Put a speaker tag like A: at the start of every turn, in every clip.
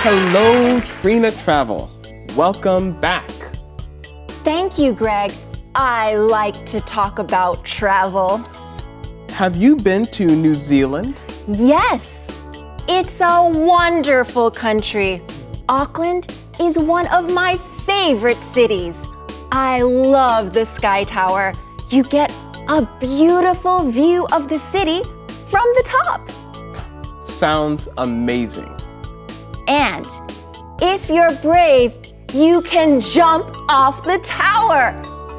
A: Hello, Trina Travel. Welcome back.
B: Thank you, Greg. I like to talk about travel.
A: Have you been to New Zealand?
B: Yes, it's a wonderful country. Auckland is one of my favorite cities. I love the Sky Tower. You get a beautiful view of the city from the top.
A: Sounds amazing.
B: And if you're brave, you can jump off the tower.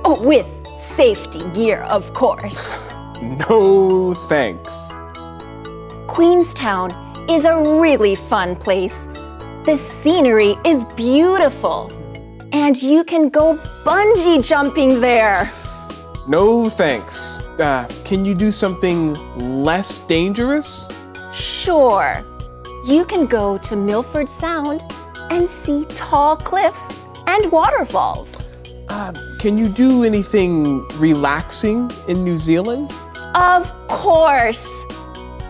B: Oh, with safety gear, of course.
A: No thanks.
B: Queenstown is a really fun place. The scenery is beautiful. And you can go bungee jumping there.
A: No thanks. Can you do something less dangerous?
B: Sure. You can go to Milford Sound and see tall cliffs and waterfalls.
A: Can you do anything relaxing in New Zealand?
B: Of course.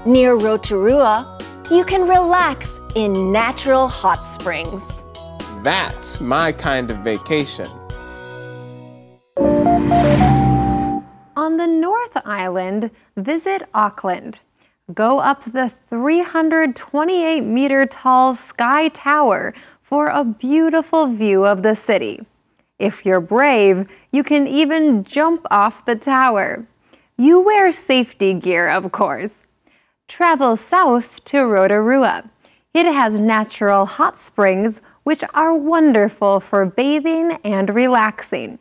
B: Near Rotorua, you can relax in natural hot springs.
A: That's my kind of vacation.
C: On the North Island, visit Auckland. Go up the 328-meter tall Sky Tower for a beautiful view of the city. If you're brave, you can even jump off the tower. You wear safety gear, of course. Travel south to Rotorua. It has natural hot springs, which are wonderful for bathing and relaxing.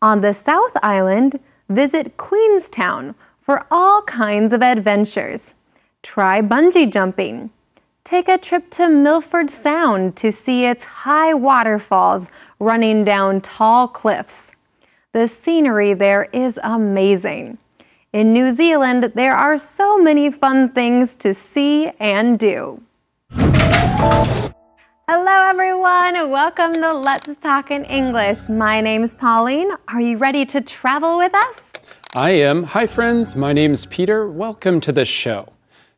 C: On the South Island, visit Queenstown for all kinds of adventures. Try bungee jumping. Take a trip to Milford Sound to see its high waterfalls running down tall cliffs. The scenery there is amazing. In New Zealand, there are so many fun things to see and do. Hello everyone, welcome to Let's Talk in English. My name's Pauline. Are you ready to travel with us?
D: I am. Hi friends, my name's Peter. Welcome to the show.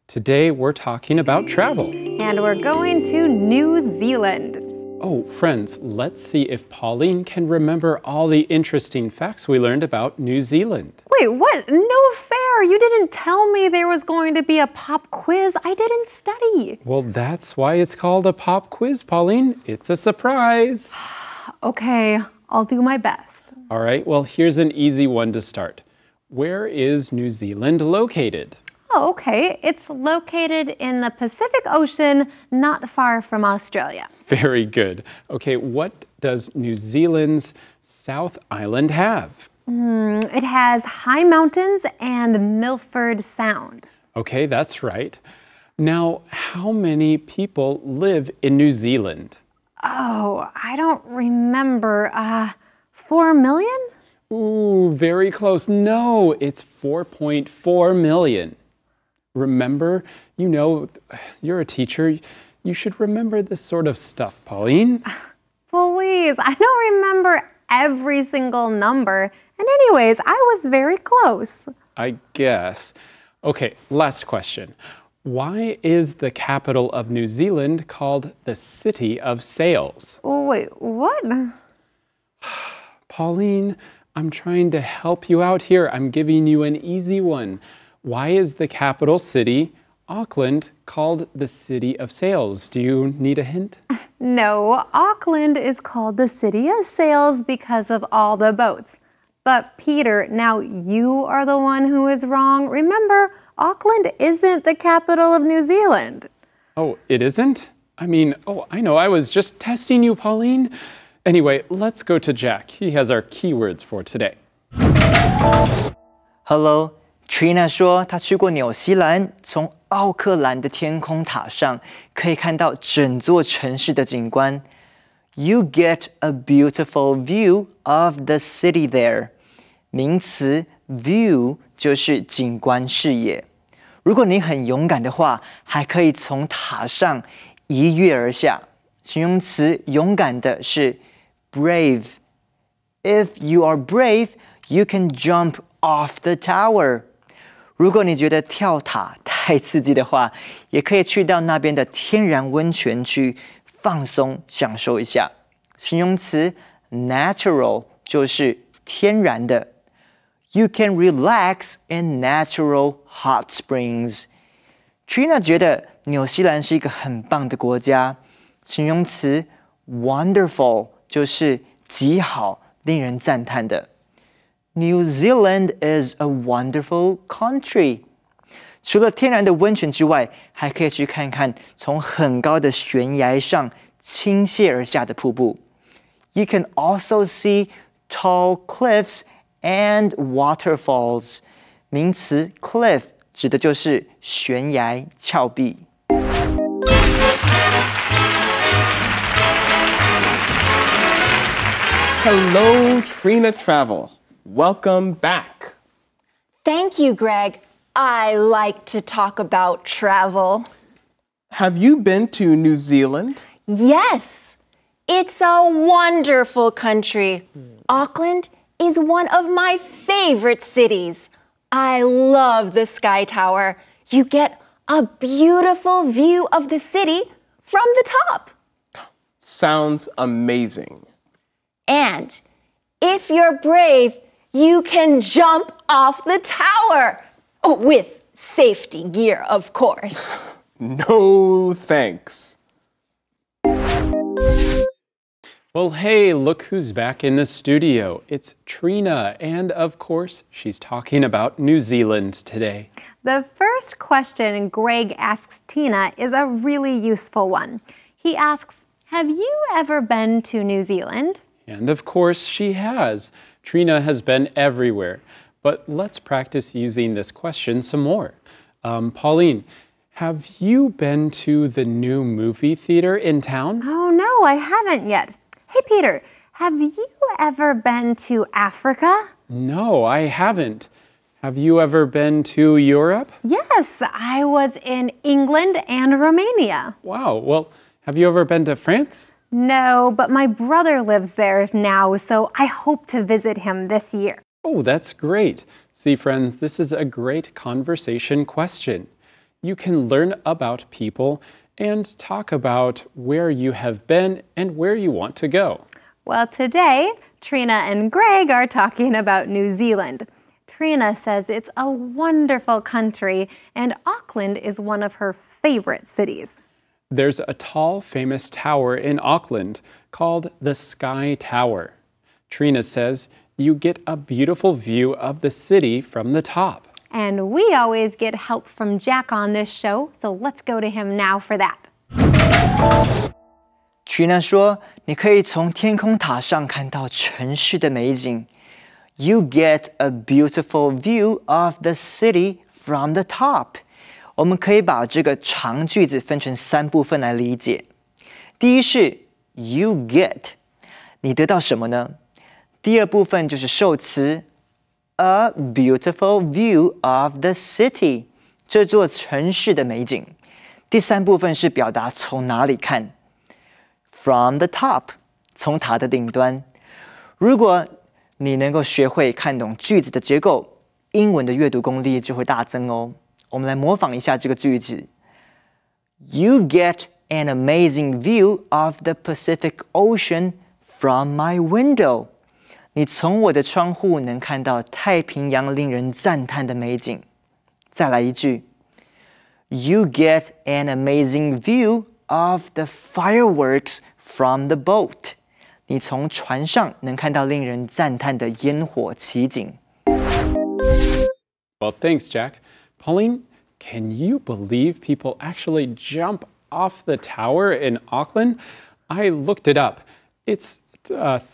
D: Today we're talking about travel.
C: And we're going to New Zealand.
D: Oh, friends, let's see if Pauline can remember all the interesting facts we learned about New Zealand.
C: Wait, what? No fair. You didn't tell me there was going to be a pop quiz. I didn't study.
D: Well, that's why it's called a pop quiz, Pauline. It's a surprise.
C: Okay, I'll do my best.
D: All right, well, here's an easy one to start. Where is New Zealand located?
C: Oh, okay. It's located in the Pacific Ocean, not far from Australia.
D: Very good. Okay, what does New Zealand's South Island have?
C: It has high mountains and Milford Sound.
D: Okay, that's right. Now, how many people live in New Zealand?
C: Oh, I don't remember. 4 million?
D: Ooh, very close. No, it's 4.4 million. Remember, you know, you're a teacher. You should remember this sort of stuff, Pauline.
C: Please, I don't remember every single number. And anyways, I was very close.
D: I guess. Okay, last question. Why is the capital of New Zealand called the City of Sails?
C: Wait, what?
D: Pauline, I'm trying to help you out here. I'm giving you an easy one. Why is the capital city, Auckland, called the City of Sails? Do you need a hint?
C: No, Auckland is called the City of Sails because of all the boats. But Peter, now you are the one who is wrong. Remember, Auckland isn't the capital of New Zealand.
D: Oh, it isn't? I mean, I know, I was just testing you, Pauline. Anyway, let's go to Jack. He has our keywords for today.
E: Hello, Trina 说她去过纽西兰，从奥克兰的天空塔上可以看到整座城市的景观。You get a beautiful view of the city there. 名词 view 就是景观视野。如果你很勇敢的话，还可以从塔上一跃而下。形容词勇敢的是 brave. If you are brave, you can jump off the tower. 如果你觉得跳塔太刺激的话，也可以去到那边的天然温泉区放松享受一下。形容词 natural 就是天然的。You can relax in natural hot springs. Trina 觉得纽西兰是一个很棒的国家。形容词 wonderful 就是极好、令人赞叹的。New Zealand is a wonderful country. 除了天然的温泉之外，还可以去看看从很高的悬崖上倾泻而下的瀑布。You can also see tall cliffs and waterfalls. 名词 cliff 指的就是悬崖、峭壁。
A: Hello, Trina Travel. Welcome back.
B: Thank you, Greg. I like to talk about travel.
A: Have you been to New Zealand?
B: Yes, it's a wonderful country. Auckland is one of my favorite cities. I love the Sky Tower. You get a beautiful view of the city from the top.
A: Sounds amazing.
B: And if you're brave, you can jump off the tower. Oh, with safety gear, of course.
A: No thanks.
D: Well, hey, look who's back in the studio. It's Trina, and of course, she's talking about New Zealand today.
C: The first question Greg asks Tina is a really useful one. He asks, have you ever been to New Zealand?
D: And of course, she has. Trina has been everywhere. But let's practice using this question some more. Pauline, have you been to the new movie theater in town?
C: Oh, no, I haven't yet. Hey, Peter, have you ever been to Africa?
D: No, I haven't. Have you ever been to Europe?
C: Yes, I was in England and Romania.
D: Wow, well, have you ever been to France?
C: No, but my brother lives there now, so I hope to visit him this year.
D: Oh, that's great. See, friends, this is a great conversation question. You can learn about people and talk about where you have been and where you want to go.
C: Well, today, Trina and Greg are talking about New Zealand. Trina says it's a wonderful country, and Auckland is one of her favorite cities.
D: There's a tall, famous tower in Auckland called the Sky Tower. Trina says you get a beautiful view of the city from the top.
C: And we always get help from Jack on this show, so let's go to him now for that.
E: Trina 说，你可以从天空塔上看到城市的美景。You get a beautiful view of the city from the top. 我们可以把这个长句子分成3部分来理解。第一是 you get， 你得到什么呢？第二部分就是受词 a beautiful view of the city， 这座城市的美景。第三部分是表达从哪里看 from the top， 从塔的顶端。如果你能够学会看懂句子的结构，英文的阅读功力就会大增哦。我们来模仿一下这个句子。You get an amazing view of the Pacific Ocean from my window. 你从我的窗户能看到太平洋令人赞叹的美景。再来一句。You get an amazing view of the fireworks from the boat. 你从船上能看到令人赞叹的烟火奇景。
D: Well, thanks, Jack. Pauline, can you believe people actually jump off the tower in Auckland? I looked it up. It's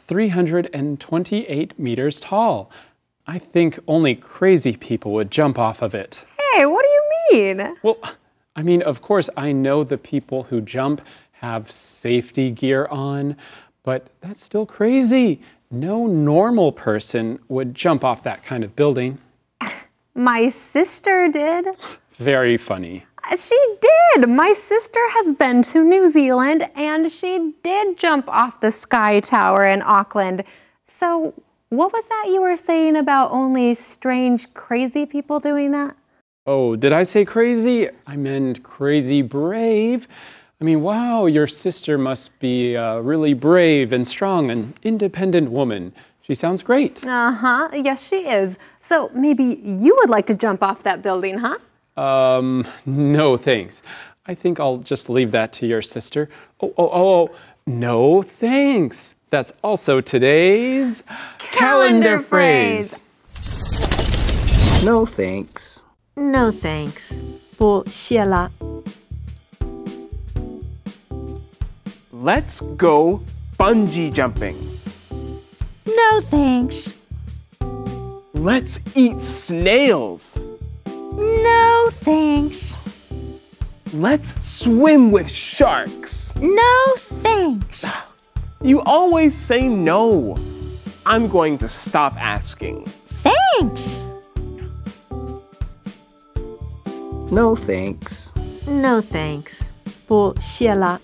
D: 328 meters tall. I think only crazy people would jump off of it.
C: Hey, what do you mean?
D: Well, I mean, of course, I know the people who jump have safety gear on, but that's still crazy. No normal person would jump off that kind of building.
C: My sister did.
D: Very funny.
C: She did. My sister has been to New Zealand and she did jump off the Sky Tower in Auckland. So, what was that you were saying about only strange, crazy people doing that?
D: Oh, did I say crazy? I meant crazy brave. I mean, wow, your sister must be a really brave and strong and independent woman. She sounds great.
C: Uh-huh. Yes, she is. So maybe you would like to jump off that building, huh?
D: No thanks. I think I'll just leave that to your sister. Oh, no thanks. That's also today's calendar phrase.
F: No thanks.
G: No thanks. 不谢啦。
A: Let's go bungee jumping.
G: No thanks.
A: Let's eat snails.
G: No thanks.
A: Let's swim with sharks.
G: No thanks.
A: You always say no. I'm going to stop asking.
G: Thanks.
F: No thanks.
G: No thanks. 不谢啦。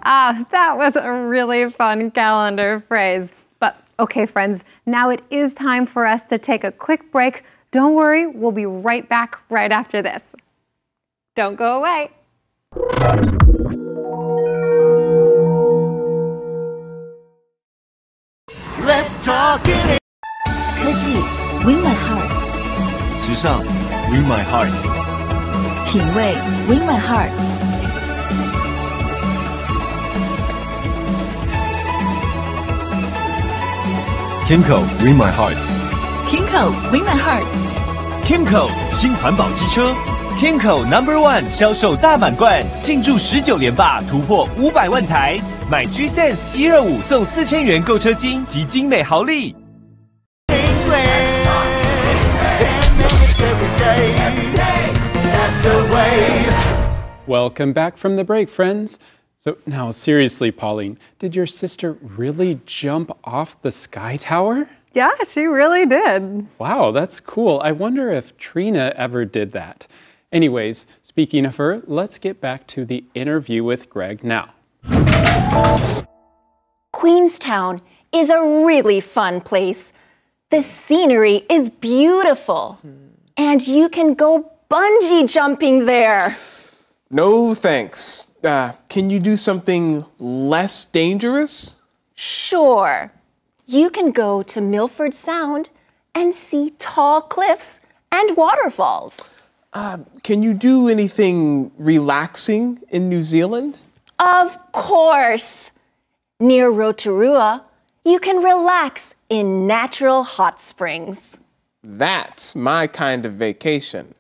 C: Ah, that was a really fun calendar phrase. But okay, friends, now it is time for us to take a quick break. Don't worry, we'll be right back right after this. Don't go away.
H: Let's talk it.
I: 科技 Win My Heart，
H: 时尚 Win My Heart，
I: 品味 Win My Heart，
H: Kimco Win My Heart，
I: Kimco Win My Heart，
H: Kimco 新环保机车 ，Kimco No.1 销售大满贯，庆祝19连霸，突破500万台，买 G-Sense 125送4000元购车金及精美好礼。
D: Welcome back from the break, friends. So now, seriously, Pauline, did your sister really jump off the sky tower?
C: Yeah, she really did.
D: Wow, that's cool. I wonder if Trina ever did that. Anyways, speaking of her, let's get back to the interview with Greg now.
B: Queenstown is a really fun place. The scenery is beautiful. And you can go bungee jumping there.
A: No thanks. Can you do something less dangerous?
B: Sure. You can go to Milford Sound and see tall cliffs and waterfalls.
A: Can you do anything relaxing in New Zealand?
B: Of course. Near Rotorua, you can relax in natural hot springs.
A: That's my kind of vacation.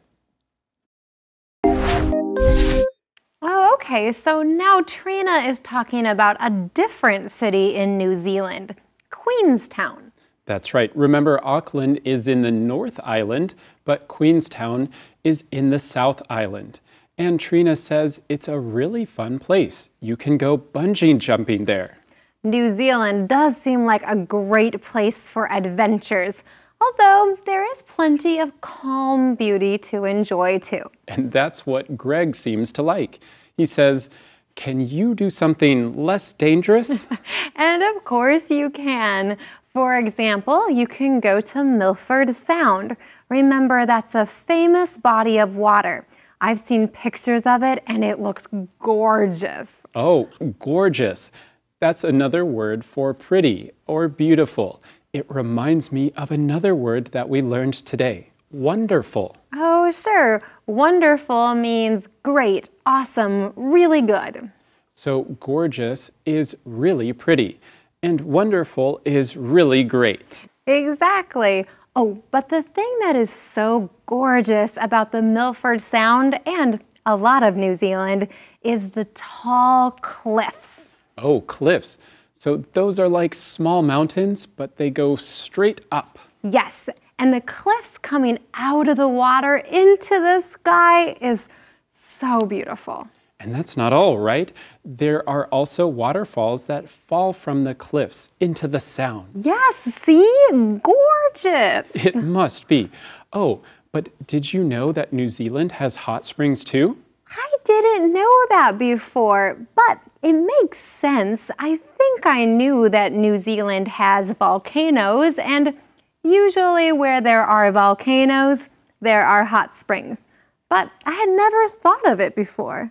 C: Oh, okay. So now Trina is talking about a different city in New Zealand, Queenstown.
D: That's right. Remember, Auckland is in the North Island, but Queenstown is in the South Island. And Trina says it's a really fun place. You can go bungee jumping there.
C: New Zealand does seem like a great place for adventures, although there is plenty of calm beauty to enjoy too.
D: And that's what Greg seems to like. He says, can you do something less dangerous?
C: And of course you can. For example, you can go to Milford Sound. Remember, that's a famous body of water. I've seen pictures of it and it looks gorgeous.
D: Oh, gorgeous. That's another word for pretty or beautiful. It reminds me of another word that we learned today, wonderful.
C: Oh, sure. Wonderful means great, awesome, really good.
D: So gorgeous is really pretty, and wonderful is really great.
C: Exactly. Oh, but the thing that is so gorgeous about the Milford Sound and a lot of New Zealand is the tall cliffs.
D: Oh, cliffs. So those are like small mountains, but they go straight up.
C: Yes, and the cliffs coming out of the water into the sky is so beautiful.
D: And that's not all, right? There are also waterfalls that fall from the cliffs into the sound.
C: Yes, see? Gorgeous.
D: It must be. Oh, but did you know that New Zealand has hot springs too?
C: I didn't know that before, but it makes sense. I think I knew that New Zealand has volcanoes, and usually where there are volcanoes, there are hot springs. but I had never thought of it before.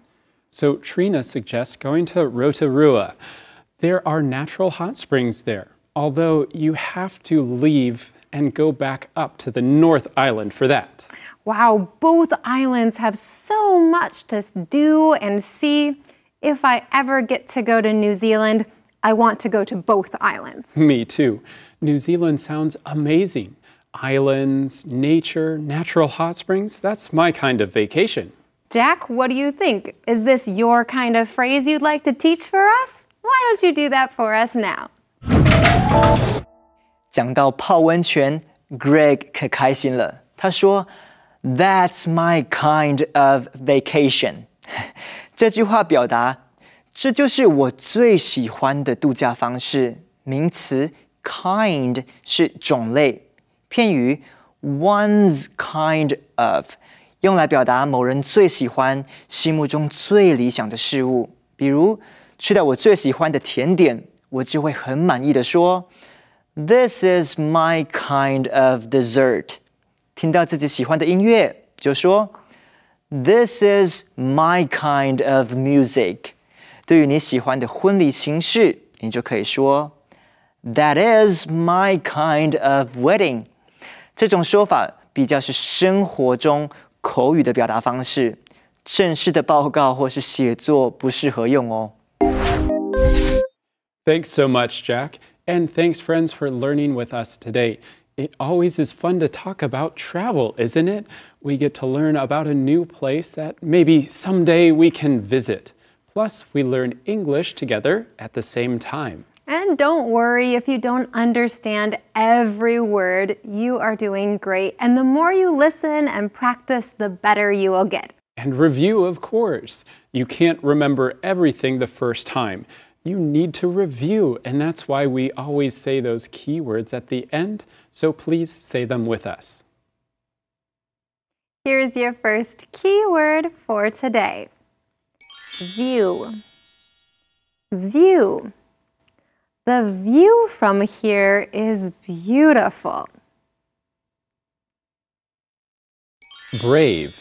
D: So Trina suggests going to Rotorua. There are natural hot springs there, although you have to leave and go back up to the North Island for that.
C: Wow, both islands have so much to do and see. If I ever get to go to New Zealand, I want to go to both islands.
D: Me too. New Zealand sounds amazing. Islands, nature, natural hot springs, that's my kind of vacation.
C: Jack, what do you think? Is this your kind of phrase you'd like to teach for us? Why don't you do that for us now?
E: 讲到泡温泉 ，Greg 可开心了。他说 "That's my kind of vacation." 这句话表达这就是我最喜欢的度假方式。名词 kind 是种类，片语 one's kind of 用来表达某人最喜欢、心目中最理想的事物。比如吃到我最喜欢的甜点，我就会很满意的说 "This is my kind of dessert." 听到自己喜欢的音乐，就说 "This is my kind of music." 对于你喜欢的婚礼形式，你就可以说 "That is my kind of wedding." 这种说法比较是生活中口语的表达方式，正式的报告或是写作不适合用哦。
D: Thanks so much, Jack. And thanks, friends, for learning with us today. It always is fun to talk about travel, isn't it? We get to learn about a new place that maybe someday we can visit. Plus, we learn English together at the same time.
C: And don't worry if you don't understand every word. You are doing great. And the more you listen and practice, the better you will get.
D: And review, of course. You can't remember everything the first time. You need to review, and that's why we always say those keywords at the end, so please say them with us.
C: Here's your first keyword for today. View. View. The view from here is beautiful.
D: Brave.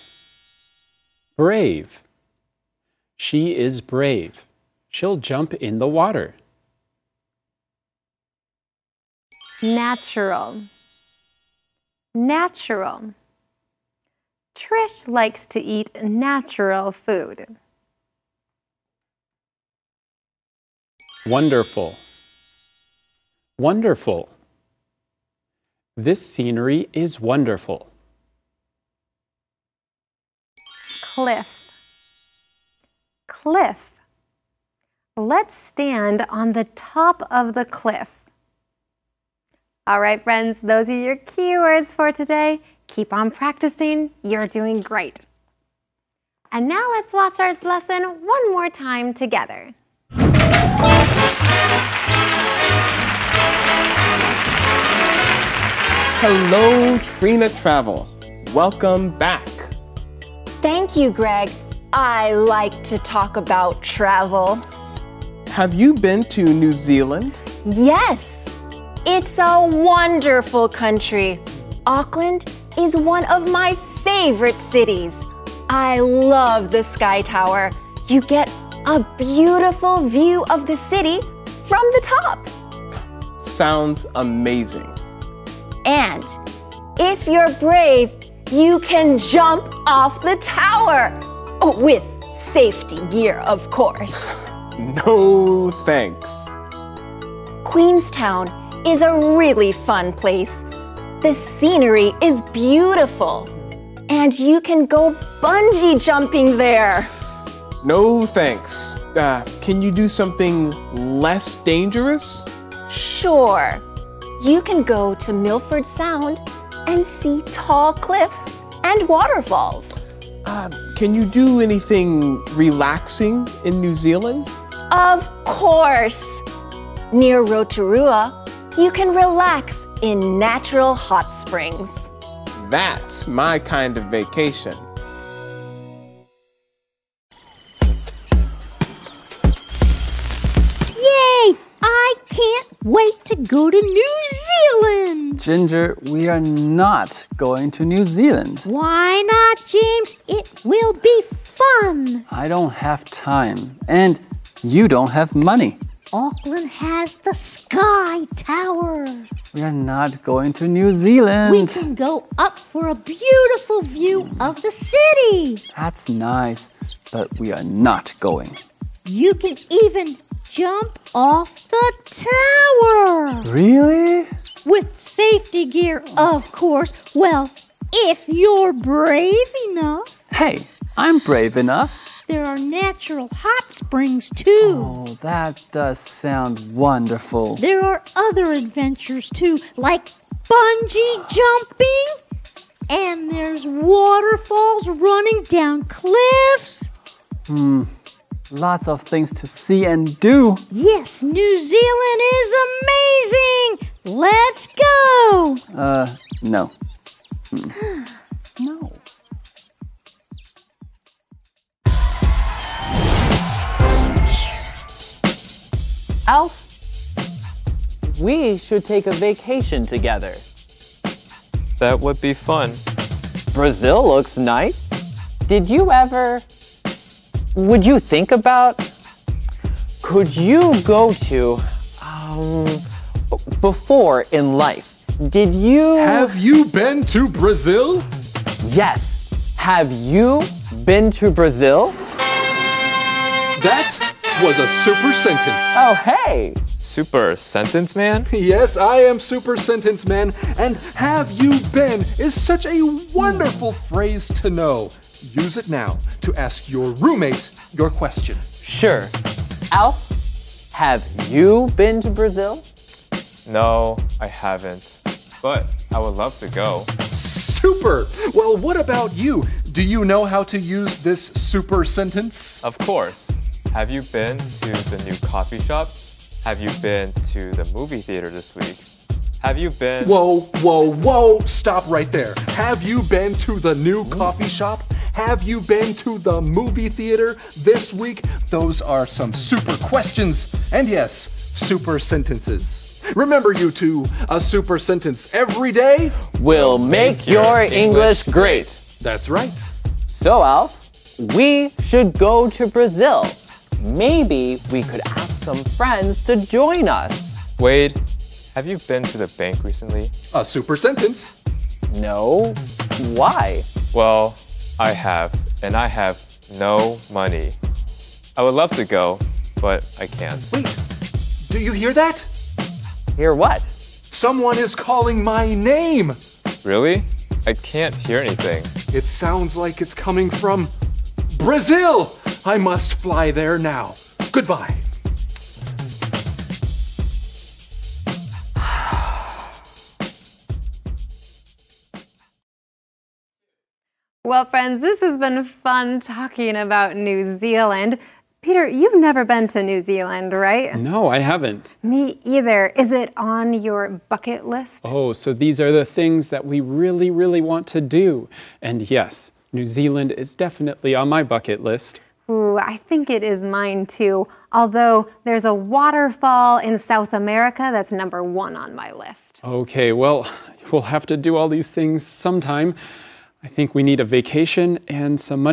D: Brave. She is brave. She'll jump in the water.
C: Natural. Natural. Trish likes to eat natural food.
D: Wonderful. Wonderful. This scenery is wonderful.
C: Cliff. Cliff. Let's stand on the top of the cliff. All right, friends, those are your keywords for today. Keep on practicing. You're doing great. And now let's watch our lesson one more time together.
A: Hello, Trina Travel. Welcome back.
B: Thank you, Greg. I like to talk about travel.
A: Have you been to New Zealand?
B: Yes, it's a wonderful country. Auckland is one of my favorite cities. I love the Sky Tower. You get a beautiful view of the city from the top.
A: Sounds amazing.
B: And if you're brave, you can jump off the tower. Oh, with safety gear, of course.
A: No thanks.
B: Queenstown is a really fun place. The scenery is beautiful. And you can go bungee jumping there.
A: No thanks. Can you do something less dangerous?
B: Sure. You can go to Milford Sound and see tall cliffs and waterfalls.
A: Can you do anything relaxing in New Zealand?
B: Of course. Near Rotorua, you can relax in natural hot springs.
A: That's my kind of vacation.
G: Yay! I can't wait to go to New Zealand.
J: Ginger, we are not going to New Zealand.
G: Why not, James? It will be fun.
J: I don't have time, and you don't have money.
G: Auckland has the Sky Tower.
J: We are not going to New Zealand.
G: We can go up for a beautiful view of the city.
J: That's nice, but we are not going.
G: You can even jump off the tower.
J: Really?
G: With safety gear, of course. Well, if you're brave enough.
J: Hey, I'm brave enough.
G: There are natural hot springs, too.
J: Oh, that does sound wonderful.
G: There are other adventures, too, like bungee jumping. And there's waterfalls running down cliffs.
J: Lots of things to see and do.
G: Yes, New Zealand is amazing. Let's go.
J: No.
G: No.
K: Alf, we should take a vacation together.
L: That would be fun.
K: Brazil looks nice. Would you think about, could you go to, before in life, did you...
M: Have you been to Brazil?
K: Yes. Have you been to Brazil?
M: That was a super sentence.
K: Oh, hey.
L: Super sentence man?
M: Yes, I am super sentence man. And have you been is such a wonderful phrase to know. Use it now to ask your roommate your question.
K: Sure. Alf, have you been to Brazil?
L: No, I haven't. But I would love to go.
M: Super! Well, what about you? Do you know how to use this super sentence?
L: Of course. Have you been to the new coffee shop? Have you been to the movie theater this week? Have you been...
M: Whoa, whoa, whoa! Stop right there. Have you been to the new coffee shop? Have you been to the movie theater this week? Those are some super questions. And yes, super sentences. Remember, you two, a super sentence every day
K: will make your English great.
M: That's right.
K: So, Alf, we should go to Brazil. Maybe we could ask some friends to join us.
L: Wade, have you been to the bank recently?
M: A super sentence.
K: No. Why?
L: Well, I have, and I have no money. I would love to go, but I can't.
M: Wait, do you hear that?
K: Hear what?
M: Someone is calling my name.
L: Really? I can't hear anything.
M: It sounds like it's coming from Brazil. I must fly there now. Goodbye.
C: Well, friends, this has been fun talking about New Zealand. Peter, you've never been to New Zealand, right?
D: No, I haven't.
C: Me either. Is it on your bucket list?
D: Oh, so these are the things that we really, really want to do. And yes, New Zealand is definitely on my bucket list.
C: Ooh, I think it is mine too. Although there's a waterfall in South America that's #1 on my list.
D: Okay, well, we'll have to do all these things sometime. I think we need a vacation and some money.